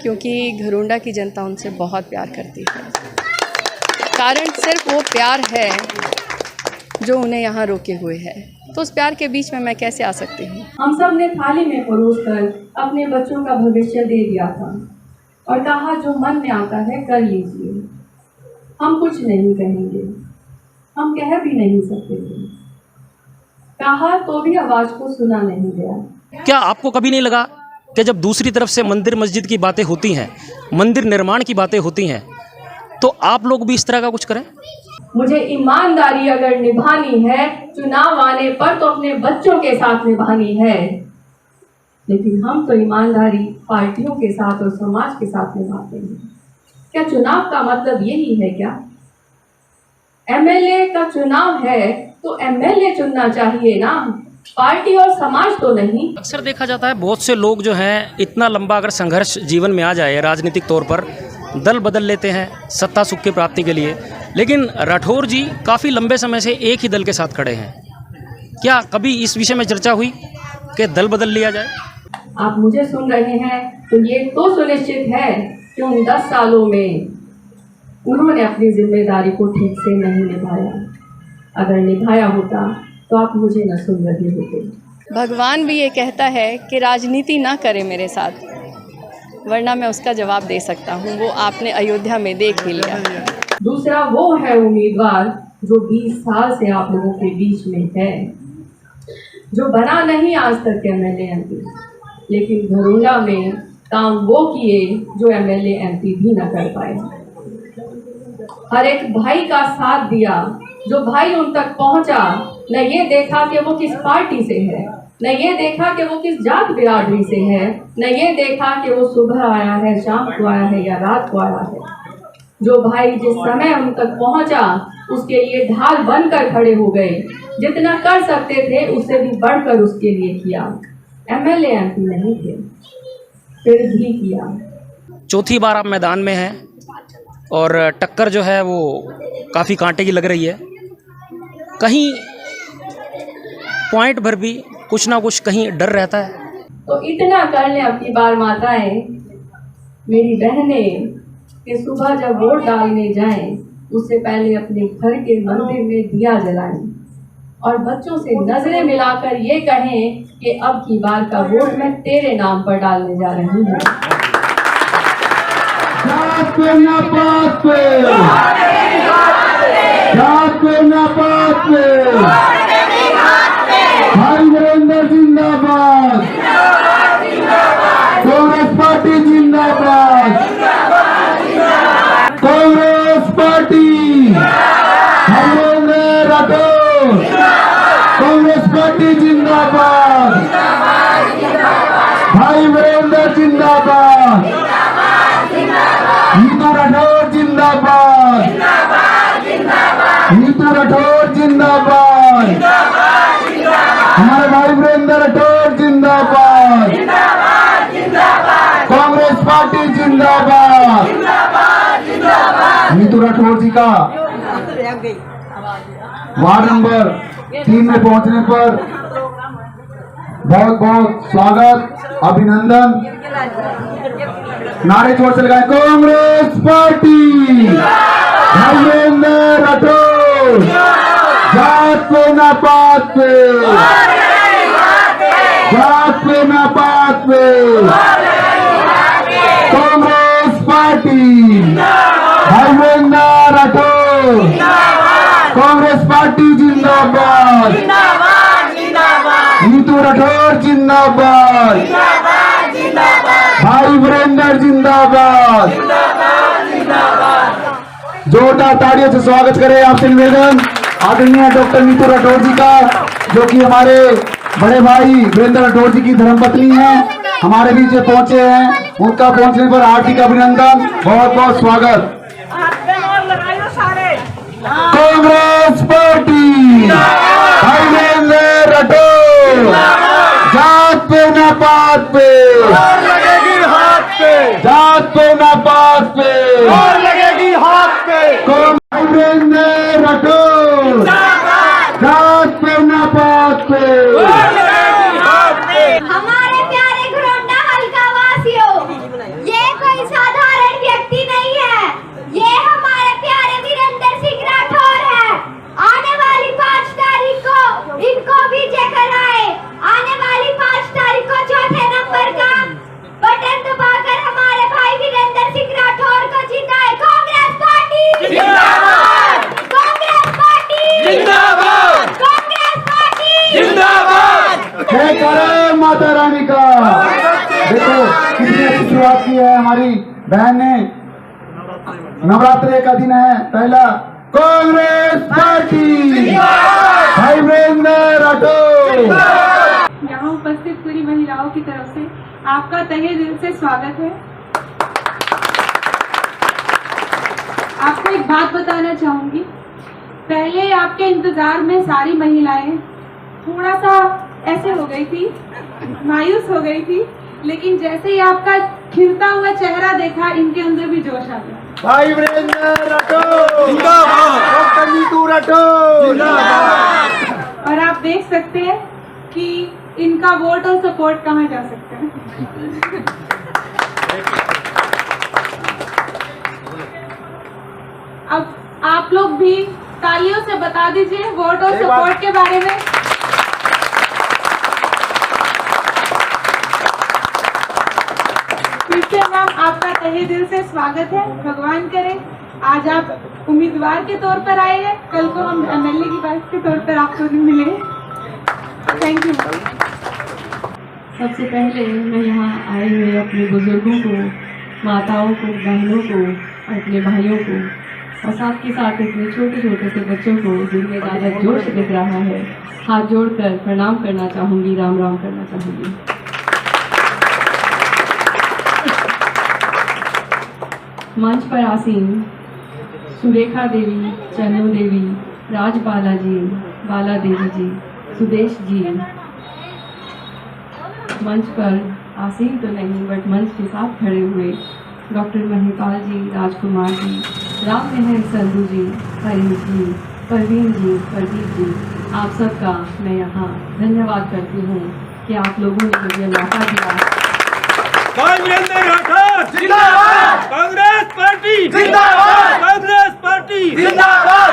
क्योंकि घरोंडा की जनता उनसे बहुत प्यार करती है। कारण सिर्फ वो प्यार है जो उन्हें यहाँ रोके हुए है। तो उस प्यार के बीच में मैं कैसे आ सकती हूँ। हम सब ने थाली में परोसकर अपने बच्चों का भविष्य दे दिया था और कहा जो मन में आता है कर लीजिए। हम कुछ नहीं कहेंगे, हम कह भी नहीं सकते थे। कहा तो भी आवाज को सुना नहीं गया। क्या आपको कभी नहीं लगा कि जब दूसरी तरफ से मंदिर मस्जिद की बातें होती हैं, मंदिर निर्माण की बातें होती हैं, तो आप लोग भी इस तरह का कुछ करें? मुझे ईमानदारी अगर निभानी है, चुनाव आने पर तो अपने बच्चों के साथ निभानी है, लेकिन हम तो ईमानदारी पार्टियों के साथ और समाज के साथ निभाते हैं। क्या चुनाव का मतलब यही है क्या? एमएलए का चुनाव है तो एमएलए चुनना चाहिए ना, पार्टी और समाज तो नहीं। अक्सर देखा जाता है बहुत से लोग जो हैं, इतना लंबा अगर संघर्ष जीवन में आ जाए राजनीतिक तौर पर, दल बदल लेते हैं सत्ता सुख की प्राप्ति के लिए, लेकिन राठौर जी काफ़ी लंबे समय से एक ही दल के साथ खड़े हैं। क्या कभी इस विषय में चर्चा हुई कि दल बदल लिया जाए? आप मुझे सुन रहे हैं तो ये तो सुनिश्चित है कि उन 10 सालों में उन्होंने अपनी जिम्मेदारी को ठीक से नहीं निभाया। अगर निभाया होता तो आप मुझे न सुन रहे होते। भगवान भी ये कहता है कि राजनीति ना करे मेरे साथ, वरना मैं उसका जवाब दे सकता हूँ। वो आपने अयोध्या में देख ही लिया। दूसरा वो है उम्मीदवार जो 20 साल से आप लोगों के बीच में है, जो बना नहीं आज तक एमएलए एमपी, लेकिन घरोंडा में काम वो किए जो एमएलए एमपी भी न कर पाए। हर एक भाई का साथ दिया, जो भाई उन तक पहुंचा। न ये देखा कि वो किस पार्टी से है, न ये देखा कि वो किस जात बिरादरी से है, न ये देखा कि वो सुबह आया है, शाम को आया है या रात को आया है। जो भाई जिस समय उन तक पहुंचा उसके लिए ढाल बनकर खड़े हो गए। जितना कर सकते थे उससे भी बढ़कर उसके लिए किया। एमएलए एमपी नहीं थे, फिर भी किया। चौथी बार आप मैदान में हैं और टक्कर जो है वो काफ़ी कांटे की लग रही है। कहीं पॉइंट भर भी कुछ ना कुछ कहीं डर रहता है। तो इतना कर लें अपनी बार माताएं, मेरी बहनें, कि सुबह जब वोट डालने जाएं उससे पहले अपने घर के मंदिर में दिया जलाएं और बच्चों से नजरें मिलाकर ये कहें कि अब की बार का वोट मैं तेरे नाम पर डालने जा रही हूँ। भाई वीरेंद्र जिंदाबाद, कांग्रेस पार्टी जिंदाबाद, कांग्रेस पार्टी, वीरेंद्र राठौर, कांग्रेस पार्टी जिंदाबाद, भाई वीरेंद्र जिंदाबाद, नीतू राठौर जिंदाबाद, नीतू राठौर जिंदाबाद, हमारे भाई वीरेंद्र राठौर जिंदाबाद, कांग्रेस पार्टी जिंदाबाद। नीतू राठौर जी का वार्ड नंबर 3 में पहुंचने पर बहुत बहुत स्वागत, अभिनंदन। नारे जोर से लगाएं, कांग्रेस पार्टी, वीरेंद्र राठौर, जात पे ना पात पे, जात पे ना पात पे, कांग्रेस पार्टी, वीरेंद्र राठौर, कांग्रेस पार्टी जिंदाबाद, नीतू राठौर जिंदाबाद, भाई वीरेंद्र जिंदाबाद। जोरदार तालियों से स्वागत करें आपसे निवेदन आदरणीय डॉक्टर नीतू राठौर जी का, जो कि हमारे बड़े भाई वीरेंद्र राठौर जी की धर्मपत्नी हैं, हमारे बीच पहुंचे हैं। उनका पहुंचने पर हार्दिक अभिनंदन, बहुत बहुत स्वागत। कांग्रेस पार्टी, वीरेंद्र राठौर, जात पे ना पात पे, जात पे ना पात पे, लगेगी हाथ पे, वीरेंद्र राठौर, जात पे ना पात पे। हमारे प्यारे घरोंडा हल्का वासियों, ये कोई दिया है हमारी बहन ने। नवरात्रि का दिन है, पहला कांग्रेस पार्टी, भाई वीरेंद्र राठौर। यहाँ उपस्थित पूरी महिलाओं की तरफ से आपका तहे दिल से स्वागत है। आपको एक बात बताना चाहूंगी, पहले आपके इंतजार में सारी महिलाएं थोड़ा सा ऐसे हो गई थी, मायूस हो गई थी, लेकिन जैसे ही आपका खिलता हुआ चेहरा देखा, इनके अंदर भी जोश आ गया। भाई वीरेंद्र राठौर जिंदाबाद, डॉक्टर नीतू राठौर जिंदाबाद। और आप देख सकते हैं कि इनका वोट और सपोर्ट कहाँ जा सकते हैं। अब आप लोग भी तालियों से बता दीजिए वोट और सपोर्ट के बारे में। फिर से मैम आपका तहे दिल से स्वागत है। भगवान करे आज आप उम्मीदवार के तौर पर आए हैं, कल को हम एमएलए की बात के तौर पर आपको मिले। Thank you. सबसे पहले मैं यहाँ आए हुए अपने बुजुर्गों को, माताओं को, बहनों को, अपने भाइयों को और साथ के साथ अपने छोटे छोटे से बच्चों को जिनमें ज़्यादा जोश दिख रहा है, हाथ जोड़कर प्रणाम करना चाहूँगी, राम राम करना चाहूँगी। मंच पर आसीन सुरेखा देवी, चन्नू देवी, राजबाला जी, बाला देवी जी, सुदेश जी, मंच पर आसीन तो नहीं बट मंच के साथ खड़े हुए डॉक्टर महिपाल जी, राजकुमार जी, राम मेहर संधू जी, हरीश जी, परवीन जी, प्रदीप जी, आप सबका मैं यहाँ धन्यवाद करती हूँ कि आप लोगों ने मुझे मौका दिया। भाई वीरेंद्र राठौर जिंदाबाद, कांग्रेस पार्टी जिंदाबाद, कांग्रेस पार्टी जिंदाबाद।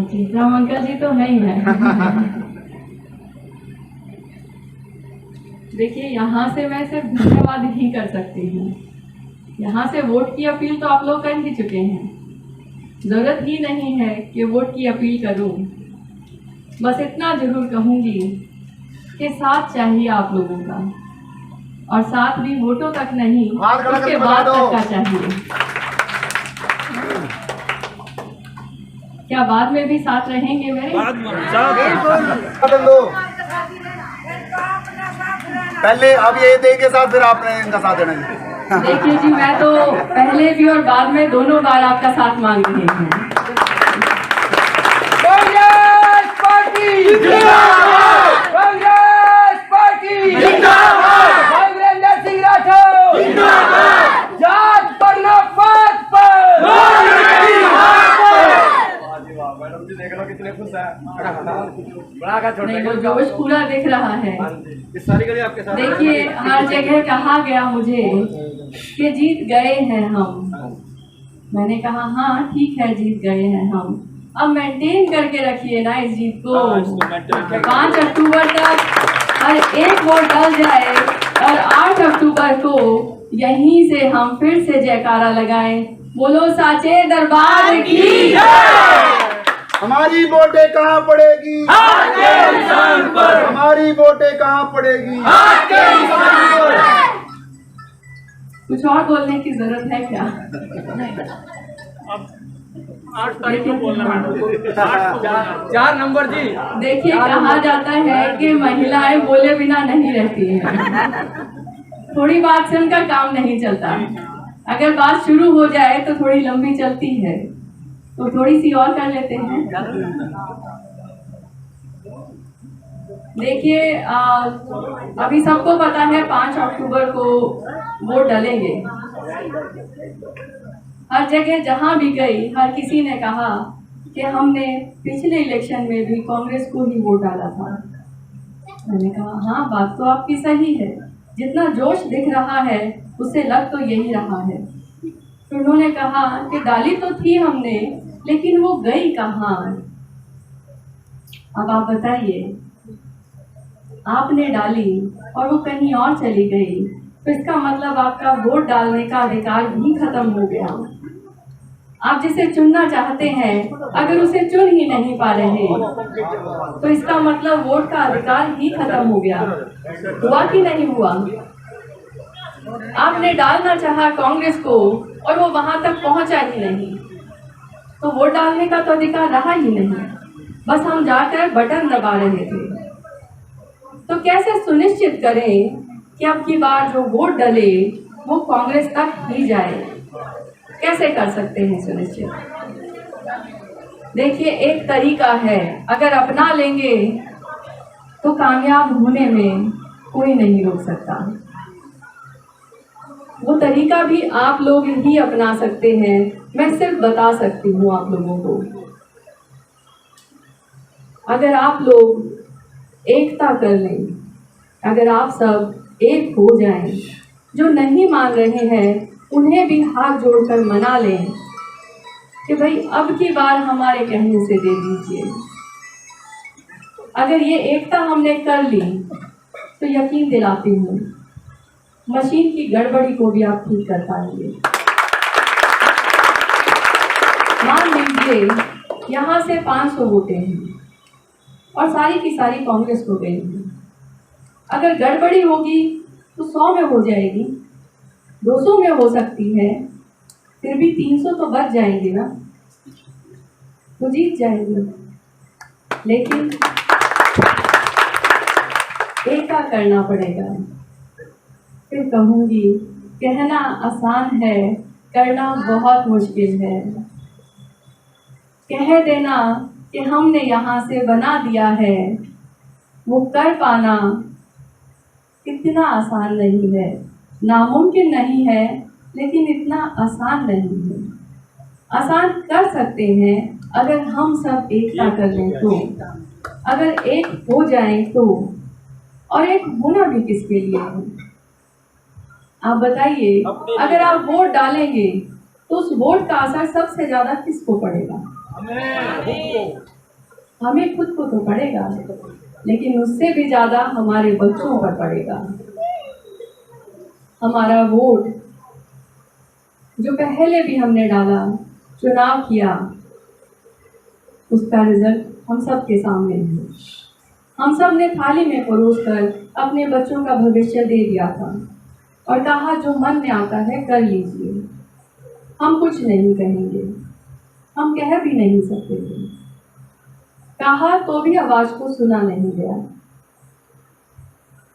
जी, राम अंकल जी तो है ही है। देखिए, यहाँ से मैं सिर्फ धन्यवाद ही कर सकती हूँ। यहाँ से वोट की अपील तो आप लोग कर ही चुके हैं, ज़रूरत ही नहीं है कि वोट की अपील करूँ। बस इतना जरूर कहूँगी कि साथ चाहिए आप लोगों का, और साथ भी वोटों तक नहीं, उसके बाद तक का चाहिए। क्या बाद में भी साथ रहेंगे मेरे? पहले अब ये देंगे साथ, फिर आपने इनका साथ देना है। देखिए जी, मैं तो पहले भी और बाद में दोनों बार आपका साथ मांग रही हूँ। कांग्रेस पार्टी जिंदाबाद, कांग्रेस पार्टी जिंदाबाद, भाई वीरेंद्र सिंह राठौर जिंदाबाद, जात पर न पात पर। मैडम जी देख लो कितने खुश हैं, बड़ा का छोटा नहीं, वो जोश पूरा दिख रहा है। इस सारी गली आपके साथ। देखिए, हर जगह कहा गया मुझे कि जीत गए हैं हम। मैंने कहा हाँ ठीक है, जीत गए हैं हम, अब मेंटेन करके रखिए ना इस जीत को। 5 अक्टूबर तक हर एक वोट डल जाए और 8 अक्टूबर को यहीं से हम फिर से जयकारा लगाएं, बोलो साचे दरबार की। हमारी वोटें कहाँ पड़ेगी? आपके निशान पर। हमारी वोटें कहाँ पड़ेगी? आपके निशान पर। कुछ और बोलने की जरूरत है क्या? 8 तारीख को बोलना मैडम। 4 नंबर जी। देखिए, कहा जाता है कि महिलाएं बोले बिना नहीं रहती हैं। थोड़ी बात से उनका काम नहीं चलता। अगर बात शुरू हो जाए तो थोड़ी लंबी चलती है, तो थोड़ी सी और कर लेते हैं। देखिए, अभी सबको पता है 5 अक्टूबर को वोट डलेंगे। हर जगह जहां भी गई, हर किसी ने कहा कि हमने पिछले इलेक्शन में भी कांग्रेस को ही वोट डाला था। मैंने कहा हाँ, बात तो आपकी सही है, जितना जोश दिख रहा है उससे लग तो यही रहा है। तो उन्होंने कहा कि डाली तो थी हमने, लेकिन वो गई कहाँ? अब आप बताइए, आपने डाली और वो कहीं और चली गई, तो इसका मतलब आपका वोट डालने का अधिकार भी खत्म हो गया। आप जिसे चुनना चाहते हैं अगर उसे चुन ही नहीं पा रहे तो इसका मतलब वोट का अधिकार ही खत्म हो गया। हुआ कि नहीं हुआ? आपने डालना चाहा कांग्रेस को और वो वहां तक पहुंचा ही नहीं, तो वोट डालने का तो अधिकार रहा ही नहीं, बस हम जाकर बटन दबा रहे थे। तो कैसे सुनिश्चित करें कि अब की बार जो वोट डले वो कांग्रेस तक ही जाए? कैसे कर सकते हैं सुनिश्चित? देखिए, एक तरीका है, अगर अपना लेंगे तो कामयाब होने में कोई नहीं रोक सकता। वो तरीका भी आप लोग ही अपना सकते हैं, मैं सिर्फ बता सकती हूँ आप लोगों को। अगर आप लोग एकता कर लें, अगर आप सब एक हो जाएं, जो नहीं मान रहे हैं उन्हें भी हाथ जोड़कर मना लें कि भाई अब की बार हमारे कहने से दे दीजिए। अगर ये एकता हमने कर ली तो यकीन दिलाती हूँ मशीन की गड़बड़ी को भी आप ठीक कर पाएंगे। मान लीजिए यहाँ से 500 वोटें हैं और सारी की सारी कांग्रेस को गई है। अगर गड़बड़ी होगी तो 100 में हो जाएगी, 200 में हो सकती है, फिर भी 300 तो बच जाएंगे ना, तो जीत जाएंगे। लेकिन एका करना पड़ेगा। फिर कहूँगी, कहना आसान है, करना बहुत मुश्किल है। कह देना कि हमने यहाँ से बना दिया है, वो कर पाना इतना आसान नहीं है। नामुमकिन नहीं है, लेकिन इतना आसान नहीं है। आसान कर सकते हैं अगर हम सब एकता कर लें तो, अगर एक हो जाएं तो। और एक होना भी किसके लिए है? आप बताइए, अगर आप वोट डालेंगे तो उस वोट का असर सबसे ज्यादा किसको पड़ेगा? हमें खुद को तो पड़ेगा, लेकिन उससे भी ज्यादा हमारे बच्चों पर पड़ेगा। हमारा वोट जो पहले भी हमने डाला, चुनाव किया, उसका रिजल्ट हम सब के सामने है। हम सब ने थाली में परोसकर अपने बच्चों का भविष्य दे दिया था और कहा जो मन में आता है कर लीजिए। हम कुछ नहीं कहेंगे, हम कह भी नहीं सकते थे। कहा तो भी आवाज को सुना नहीं गया।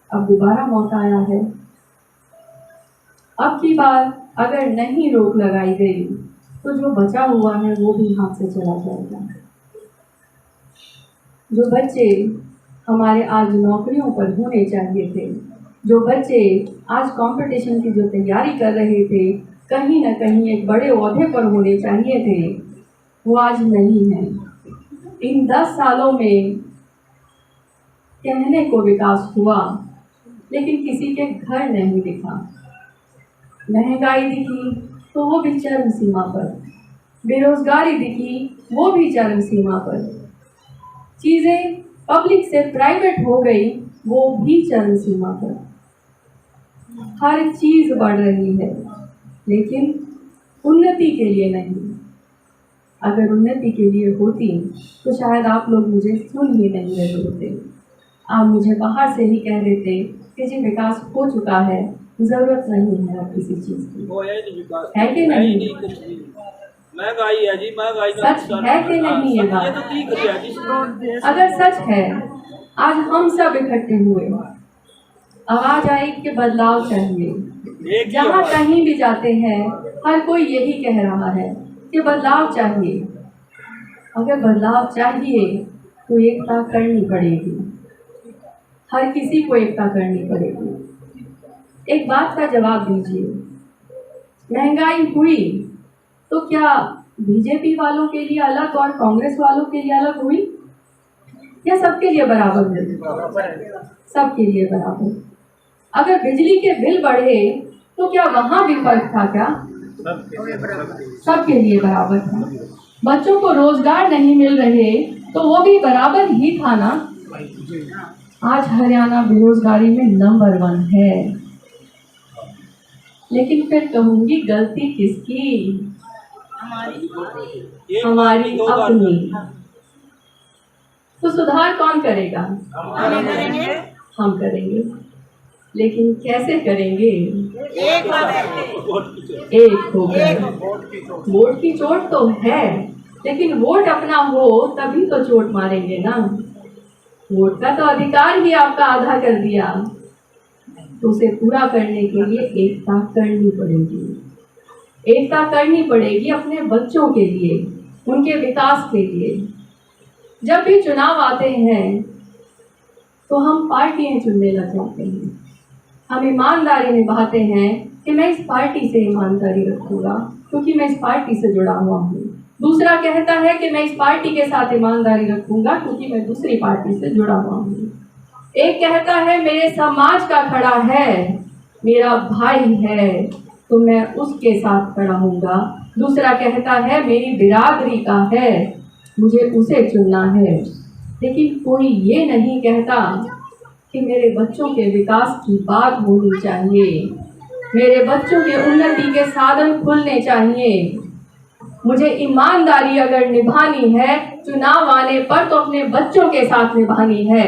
अब दोबारा मौका आया है। अब की बार अगर नहीं रोक लगाई गई तो जो बचा हुआ है वो भी हाथ से चला जाएगा। जो बच्चे हमारे आज नौकरियों पर होने चाहिए थे, जो बच्चे आज कंपटीशन की जो तैयारी कर रहे थे, कहीं ना कहीं एक बड़े ओहदे पर होने चाहिए थे, वो आज नहीं है। इन 10 सालों में कहने को विकास हुआ, लेकिन किसी के घर नहीं दिखा। महंगाई दिखी तो वो भी चरम सीमा पर, बेरोजगारी दिखी वो भी चरम सीमा पर, चीज़ें पब्लिक से प्राइवेट हो गई वो भी चरम सीमा पर। हर चीज़ बढ़ रही है, लेकिन उन्नति के लिए नहीं। अगर उन्नति के लिए होती तो शायद आप लोग मुझे सुन ही नहीं रहे होते। आप मुझे बाहर से ही कह देते कि जी विकास हो चुका है, जरूरत नहीं है अब किसी चीज़ की। है कि नहीं? महंगाई है जी, महंगाई सच है कि नहीं ये बात? अगर सच है, आज हम सब इकट्ठे हुए, आवाज आई कि बदलाव चाहिए। जहाँ कहीं भी जाते हैं हर कोई यही कह रहा है कि बदलाव चाहिए। अगर बदलाव चाहिए तो एकता करनी पड़ेगी, हर किसी को एकता करनी पड़ेगी। एक बात का जवाब दीजिए, महंगाई हुई तो क्या बीजेपी वालों के लिए अलग और कांग्रेस वालों के लिए अलग हुई, या सबके लिए बराबर हुई? सबके लिए बराबर। अगर बिजली के बिल बढ़े तो क्या वहां भी फर्क था? क्या सबके लिए बराबर था। बच्चों को रोजगार नहीं मिल रहे तो वो भी बराबर ही था ना। आज हरियाणा बेरोजगारी में नंबर 1 है, लेकिन फिर कहूंगी गलती किसकी? हमारी अपनी। तो सुधार कौन करेगा? हम करेंगे। लेकिन कैसे करेंगे? एक होकर। वोट की चोट तो है, लेकिन वोट अपना हो तभी तो चोट मारेंगे ना। वोट का तो अधिकार ही आपका आधा कर दिया, तो उसे पूरा करने के लिए एकता करनी पड़ेगी। एकता करनी पड़ेगी अपने बच्चों के लिए, उनके विकास के लिए। जब भी चुनाव आते हैं तो हम पार्टियां चुनने लग जाते हैं। हम ईमानदारी निभाते हैं कि मैं इस पार्टी से ईमानदारी रखूंगा क्योंकि मैं इस पार्टी से जुड़ा हुआ हूँ। दूसरा कहता है कि मैं इस पार्टी के साथ ईमानदारी रखूंगा क्योंकि मैं दूसरी पार्टी से जुड़ा हुआ हूँ। एक कहता है मेरे समाज का खड़ा है, मेरा भाई है, तो मैं उसके साथ खड़ा हूँगा। दूसरा कहता है मेरी बिरादरी का है, मुझे उसे चुनना है। लेकिन कोई ये नहीं कहता कि मेरे बच्चों के विकास की बात होनी चाहिए, मेरे बच्चों के उन्नति के साधन खुलने चाहिए। मुझे ईमानदारी अगर निभानी है चुनाव आने पर तो अपने बच्चों के साथ निभानी है।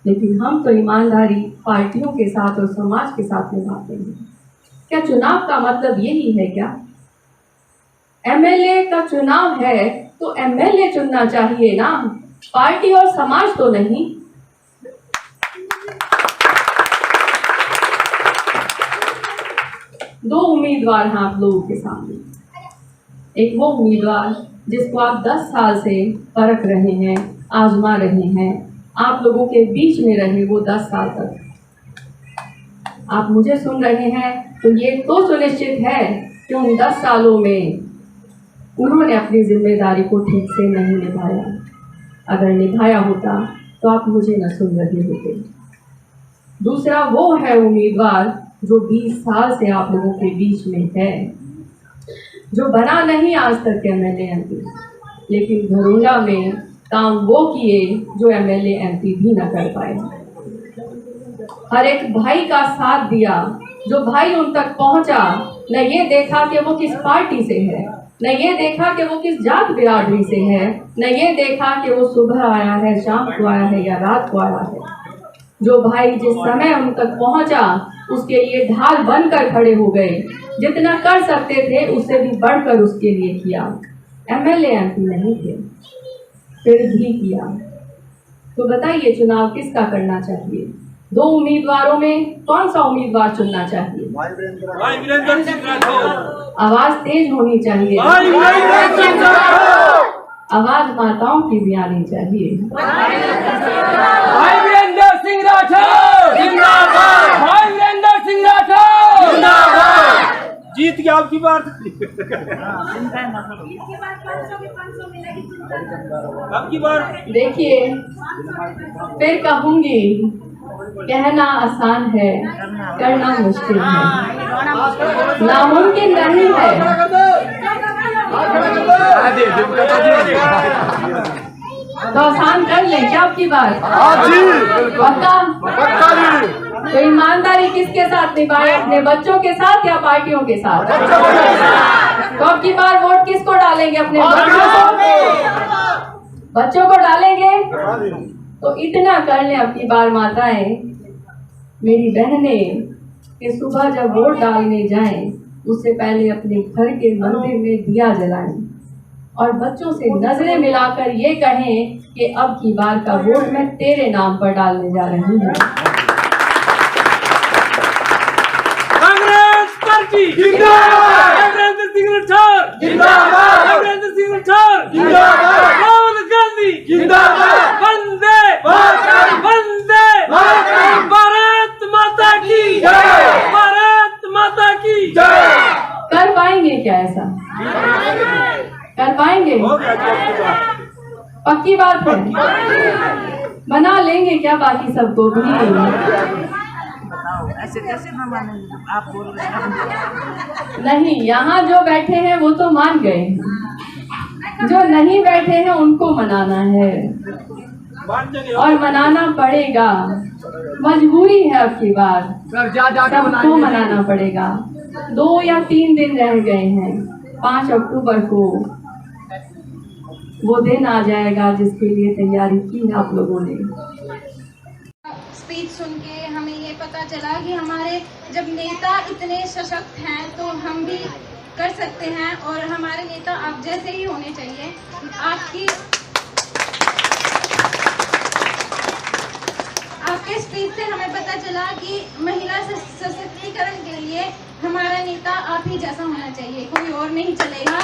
लेकिन हम तो ईमानदारी पार्टियों के साथ और समाज के साथ निभाते हैं। क्या चुनाव का मतलब यही है क्या? एमएलए का चुनाव है तो एमएलए चुनना चाहिए ना, पार्टी और समाज तो नहीं। दो उम्मीदवार हैं आप लोगों के सामने। एक वो उम्मीदवार जिसको आप 10 साल से परख रहे हैं, आजमा रहे हैं, आप लोगों के बीच में रहे वो 10 साल तक। आप मुझे सुन रहे हैं तो ये तो सुनिश्चित है कि उन 10 सालों में उन्होंने अपनी जिम्मेदारी को ठीक से नहीं निभाया। अगर निभाया होता तो आप मुझे न सुन रहे होते। दूसरा वो है उम्मीदवार जो 20 साल से आप लोगों के बीच में है, जो बना नहीं आज तक एमएलए एमपी, लेकिन घरोंडा में काम वो किए जो एमएलए एमपी भी न कर पाए। हर एक भाई का साथ दिया, जो भाई उन तक पहुंचा। न ये देखा कि वो किस पार्टी से है, न ये देखा कि वो किस जात बिरादरी से है, न ये देखा कि वो सुबह आया है, शाम को आया है या रात को आया है। जो भाई जिस समय उन तक पहुंचा उसके लिए ढाल बनकर खड़े हो गए। जितना कर सकते थे उससे भी बढ़कर उसके लिए किया। एमएलए एमपी नहीं थे, फिर भी किया। तो बताइए चुनाव किसका करना चाहिए? दो उम्मीदवारों में कौन सा उम्मीदवार चुनना चाहिए? भाई वीरेंद्र सिंह राठौर। आवाज तेज होनी चाहिए, भाई वीरेंद्र सिंह राठौर। आवाज माताओं की भी आनी चाहिए। भाई वीरेंद्र सिंह राठौर जिंदाबाद। भाई वीरेंद्र सिंह राठौर जिंदाबाद। जीत गया आपकी बार। आपकी बार देखिए, फिर कहूंगी, कहना आसान है, करना मुश्किल है, नामुमकिन नहीं है। तो आसान कर लें क्या आपकी बात? पक्का? तो ईमानदारी किसके साथ निभाए, अपने बच्चों के साथ या पार्टियों के साथ? तो अब की बार वोट किसको डालेंगे? अपने बच्चों को डालेंगे। तो इतना कर लें अब की बार माताएं, मेरी बहनें, कि सुबह जब वोट डालने जाएं उससे पहले अपने घर के मंदिर में दिया जलाएं और बच्चों से नजरें मिलाकर ये कहें कि अब की बार का वोट मैं तेरे नाम पर डालने जा रही हूँ। कांग्रेस पार्टी जिंदाबाद। वीरेंद्र सिंह राठौर जिंदाबाद। वीरेंद्र सिंह राठौर जिंदाबाद। राहुल गांधी जिंदाबाद। वंदे मातरम। वंदे मातरम। भारत माता की जय। भारत माता की जय। कर पाएंगे क्या ऐसा? कर पाएंगे? पक्की बात है। बना लेंगे क्या बाकी सबको भी? ऐसे कैसे ना मानेंगे? आप बोल रहे हैं। नहीं, यहाँ जो बैठे हैं वो तो मान गए, जो नहीं बैठे हैं उनको मनाना है और मनाना पड़ेगा। मजबूरी है अब की बार, सबको मनाना पड़ेगा। 2 या 3 दिन रह गए हैं 5 अक्टूबर को वो दिन आ जाएगा जिसके लिए तैयारी की है आप लोगों ने। स्पीच सुन के हमें ये पता चला कि हमारे जब नेता इतने सशक्त हैं तो हम भी कर सकते हैं, और हमारे नेता आप जैसे ही होने चाहिए। आपके स्पीच से हमें पता चला कि महिला सशक्तिकरण के लिए हमारा नेता आप ही जैसा होना चाहिए, कोई और नहीं चलेगा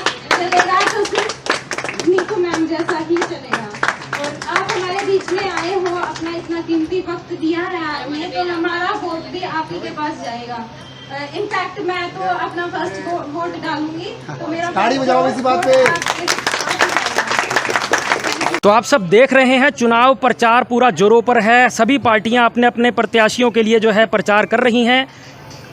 तो सिर्फ नीतू मैम जैसा ही चलेगा। और आप हमारे बीच में आए हो, अपना इतना कीमती वक्त दिया है आपने, तो हमारा वोट भी आप ही के पास जाएगा। इनफैक्ट मैं तो अपना फर्स्ट वोट डालूंगी, तो मेरा ताड़ी बजाओ इसी बात पे। तो आप सब देख रहे हैं, चुनाव प्रचार पूरा जोरों पर है। सभी पार्टियां अपने अपने प्रत्याशियों के लिए जो है प्रचार कर रही हैं।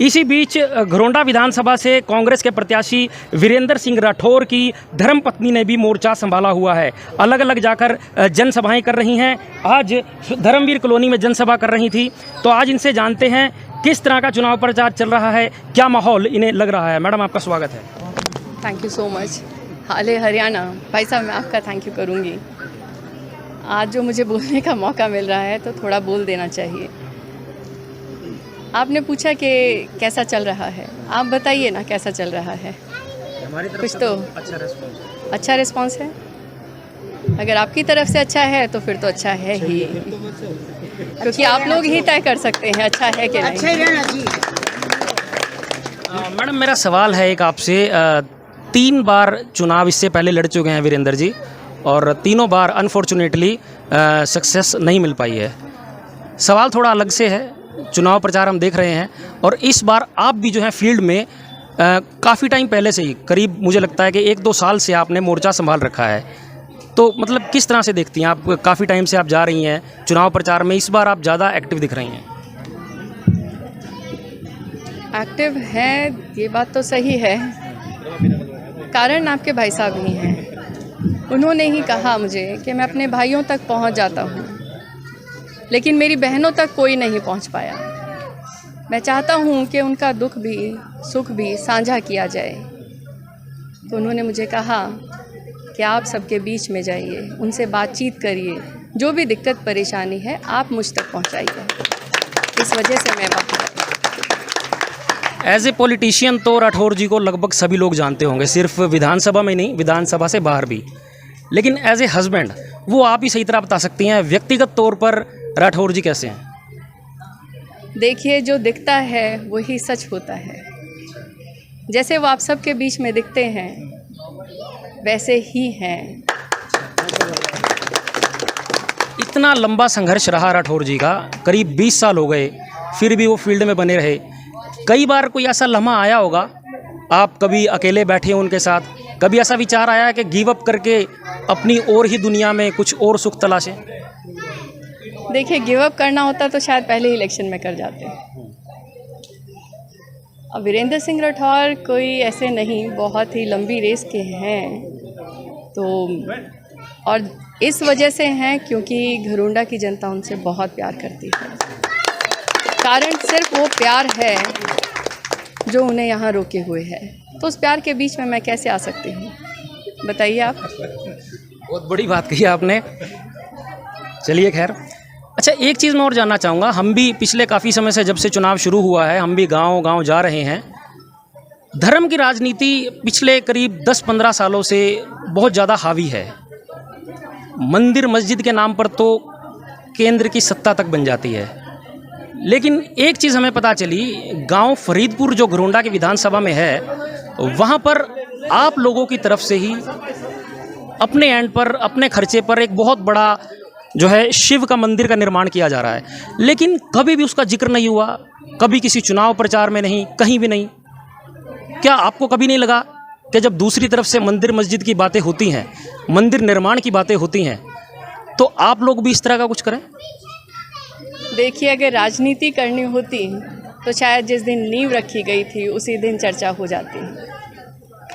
इसी बीच घरोंडा विधानसभा से कांग्रेस के प्रत्याशी वीरेंद्र सिंह राठौर की धर्मपत्नी ने भी मोर्चा संभाला हुआ है। अलग अलग जाकर जनसभाएं कर रही हैं। आज धर्मवीर कॉलोनी में जनसभा कर रही थी, तो आज इनसे जानते हैं किस तरह का चुनाव प्रचार चल रहा है, क्या माहौल इन्हें लग रहा है। मैडम, आपका स्वागत है। Thank you so much. हाले हरियाणा भाई साहब, मैं आपका थैंक यू करूँगी। आज जो मुझे बोलने का मौका मिल रहा है तो थोड़ा बोल देना चाहिए। आपने पूछा कि कैसा चल रहा है, आप बताइए ना कैसा चल रहा है। हमारी तरफ कुछ से तो अच्छा रिस्पांस है। अगर आपकी तरफ से अच्छा है तो फिर तो अच्छा है ही, क्योंकि आप लोग ही तय कर सकते हैं अच्छा है कि नहीं। मैडम, मेरा सवाल है एक आपसे। 3 बार चुनाव इससे पहले लड़ चुके हैं वीरेंद्र जी, और तीनों बार अनफॉर्चुनेटली सक्सेस नहीं मिल पाई है। सवाल थोड़ा अलग से है। चुनाव प्रचार हम देख रहे हैं, और इस बार आप भी जो है फील्ड में काफ़ी टाइम पहले से ही, करीब मुझे लगता है कि 1-2 साल से आपने मोर्चा संभाल रखा है। तो मतलब किस तरह से देखती हैं आप? काफ़ी टाइम से आप जा रही हैं चुनाव प्रचार में, इस बार आप ज़्यादा एक्टिव दिख रही हैं। एक्टिव हैं, ये बात तो सही है। कारण आपके भाई साहब ही हैं। उन्होंने ही कहा मुझे कि मैं अपने भाइयों तक पहुंच जाता हूं, लेकिन मेरी बहनों तक कोई नहीं पहुंच पाया। मैं चाहता हूं कि उनका दुख भी सुख भी साझा किया जाए। तो उन्होंने मुझे कहा कि आप सबके बीच में जाइए, उनसे बातचीत करिए, जो भी दिक्कत परेशानी है आप मुझ तक पहुंचाइए। इस वजह से मैं वहाँ एज ए पॉलिटिशियन तो राठौर जी को लगभग सभी लोग जानते होंगे, सिर्फ विधानसभा में नहीं, विधानसभा से बाहर भी। लेकिन एज ए हस्बैंड वो आप ही सही तरह बता सकती हैं, व्यक्तिगत तौर पर राठौर जी कैसे हैं? देखिए, जो दिखता है वही सच होता है। जैसे वो आप सबके बीच में दिखते हैं वैसे ही हैं। इतना लंबा संघर्ष रहा राठौर जी का, करीब 20 साल हो गए, फिर भी वो फील्ड में बने रहे। कई बार कोई ऐसा लम्हा आया होगा, आप कभी अकेले बैठे हो उनके साथ, कभी ऐसा विचार आया कि गिव अप करके अपनी और ही दुनिया में कुछ और सुख तलाशें? देखिए, गिव अप करना होता तो शायद पहले ही इलेक्शन में कर जाते। अब वीरेंद्र सिंह राठौर कोई ऐसे नहीं, बहुत ही लंबी रेस के हैं। तो और इस वजह से हैं क्योंकि घरोंडा की जनता उनसे बहुत प्यार करती है। कारण सिर्फ वो प्यार है जो उन्हें यहाँ रोके हुए है। तो उस प्यार के बीच में मैं कैसे आ सकती हूँ, बताइए आप। बहुत बड़ी बात कही आपने। चलिए खैर, अच्छा एक चीज़ मैं और जानना चाहूँगा। हम भी पिछले काफ़ी समय से, जब से चुनाव शुरू हुआ है, हम भी गांव-गांव जा रहे हैं। धर्म की राजनीति पिछले करीब 10-15 सालों से बहुत ज़्यादा हावी है। मंदिर मस्जिद के नाम पर तो केंद्र की सत्ता तक बन जाती है। लेकिन एक चीज़ हमें पता चली, गांव फरीदपुर जो घरोंडा की विधानसभा में है, वहाँ पर आप लोगों की तरफ से ही अपने एंड पर, अपने खर्चे पर एक बहुत बड़ा जो है शिव का मंदिर का निर्माण किया जा रहा है। लेकिन कभी भी उसका जिक्र नहीं हुआ, कभी किसी चुनाव प्रचार में नहीं, कहीं भी नहीं। क्या आपको कभी नहीं लगा कि जब दूसरी तरफ से मंदिर मस्जिद की बातें होती हैं, मंदिर निर्माण की बातें होती हैं, तो आप लोग भी इस तरह का कुछ करें? देखिए, अगर राजनीति करनी होती तो शायद जिस दिन नींव रखी गई थी उसी दिन चर्चा हो जाती।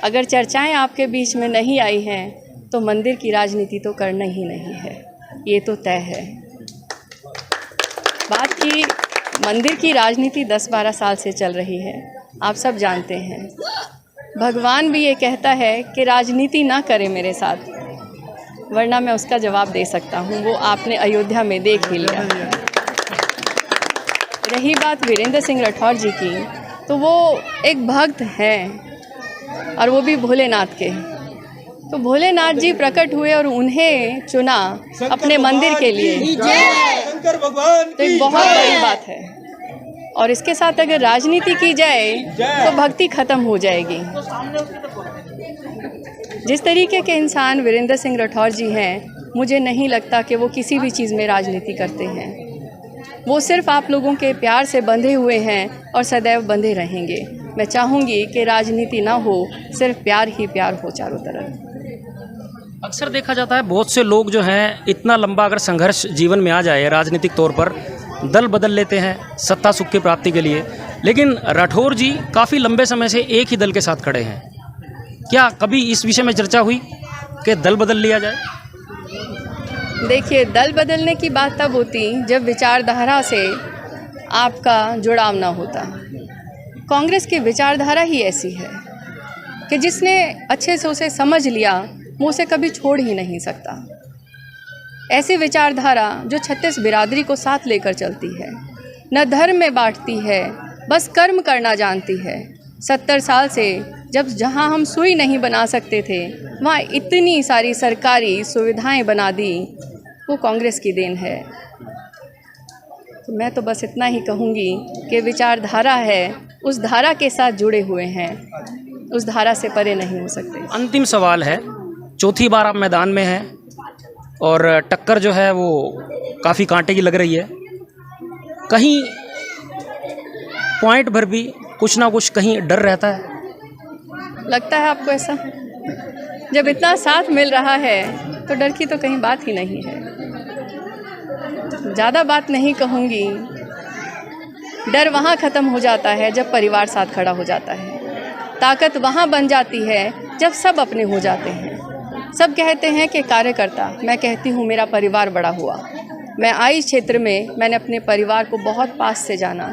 अगर चर्चाएं आपके बीच में नहीं आई हैं तो मंदिर की राजनीति तो करना ही नहीं है, ये तो तय है। बात की मंदिर की राजनीति 10-12 साल से चल रही है, आप सब जानते हैं। भगवान भी ये कहता है कि राजनीति ना करे मेरे साथ, वरना मैं उसका जवाब दे सकता हूँ। वो आपने अयोध्या में देख ही लिया। रही बात वीरेंद्र सिंह राठौर जी की, तो वो एक भक्त हैं और वो भी भोलेनाथ के। तो भोलेनाथ जी प्रकट हुए और उन्हें चुना अपने मंदिर के लिए, तो एक बहुत बड़ी बात है। और इसके साथ अगर राजनीति की जाए तो भक्ति खत्म हो जाएगी। जिस तरीके के इंसान वीरेंद्र सिंह राठौर जी हैं, मुझे नहीं लगता कि वो किसी भी चीज़ में राजनीति करते हैं। वो सिर्फ आप लोगों के प्यार से बंधे हुए हैं और सदैव बंधे रहेंगे। मैं चाहूँगी कि राजनीति ना हो, सिर्फ प्यार ही प्यार हो चारों तरफ। अक्सर देखा जाता है बहुत से लोग जो हैं इतना लंबा अगर संघर्ष जीवन में आ जाए राजनीतिक तौर पर, दल बदल लेते हैं सत्ता सुख की प्राप्ति के लिए, लेकिन राठौर जी काफ़ी लंबे समय से एक ही दल के साथ खड़े हैं। क्या कभी इस विषय में चर्चा हुई कि दल बदल लिया जाए? देखिए, दल बदलने की बात तब होती जब विचारधारा से आपका जुड़ाव ना होता। कांग्रेस की विचारधारा ही ऐसी है कि जिसने अच्छे से उसे समझ लिया वो उसे कभी छोड़ ही नहीं सकता। ऐसी विचारधारा जो 36 बिरादरी को साथ लेकर चलती है, न धर्म में बांटती है, बस कर्म करना जानती है। 70 साल से जहाँ हम सुई नहीं बना सकते थे, वहाँ इतनी सारी सरकारी सुविधाएं बना दी, वो कांग्रेस की देन है। तो मैं तो बस इतना ही कहूँगी कि विचारधारा है, उस धारा के साथ जुड़े हुए हैं, उस धारा से परे नहीं हो सकते। अंतिम सवाल है, चौथी बार आप मैदान में हैं और टक्कर जो है वो काफ़ी कांटे की लग रही है। कहीं पॉइंट भर भी कुछ ना कुछ कहीं डर रहता है? लगता है आपको ऐसा? जब इतना साथ मिल रहा है तो डर की तो कहीं बात ही नहीं है। ज़्यादा बात नहीं कहूँगी। डर वहाँ ख़त्म हो जाता है जब परिवार साथ खड़ा हो जाता है। ताकत वहाँ बन जाती है जब सब अपने हो जाते हैं। सब कहते हैं कि कार्यकर्ता, मैं कहती हूँ मेरा परिवार बड़ा हुआ। मैं आई इस क्षेत्र में, मैंने अपने परिवार को बहुत पास से जाना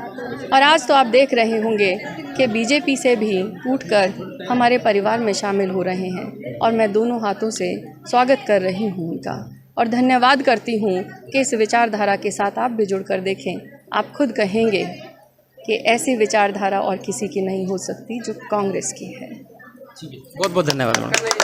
और आज तो आप देख रहे होंगे कि बीजेपी से भी उठकर हमारे परिवार में शामिल हो रहे हैं और मैं दोनों हाथों से स्वागत कर रही हूँ उनका और धन्यवाद करती हूँ कि इस विचारधारा के साथ आप भी जुड़कर देखें। आप खुद कहेंगे कि ऐसी विचारधारा और किसी की नहीं हो सकती जो कांग्रेस की है। बहुत बहुत धन्यवाद।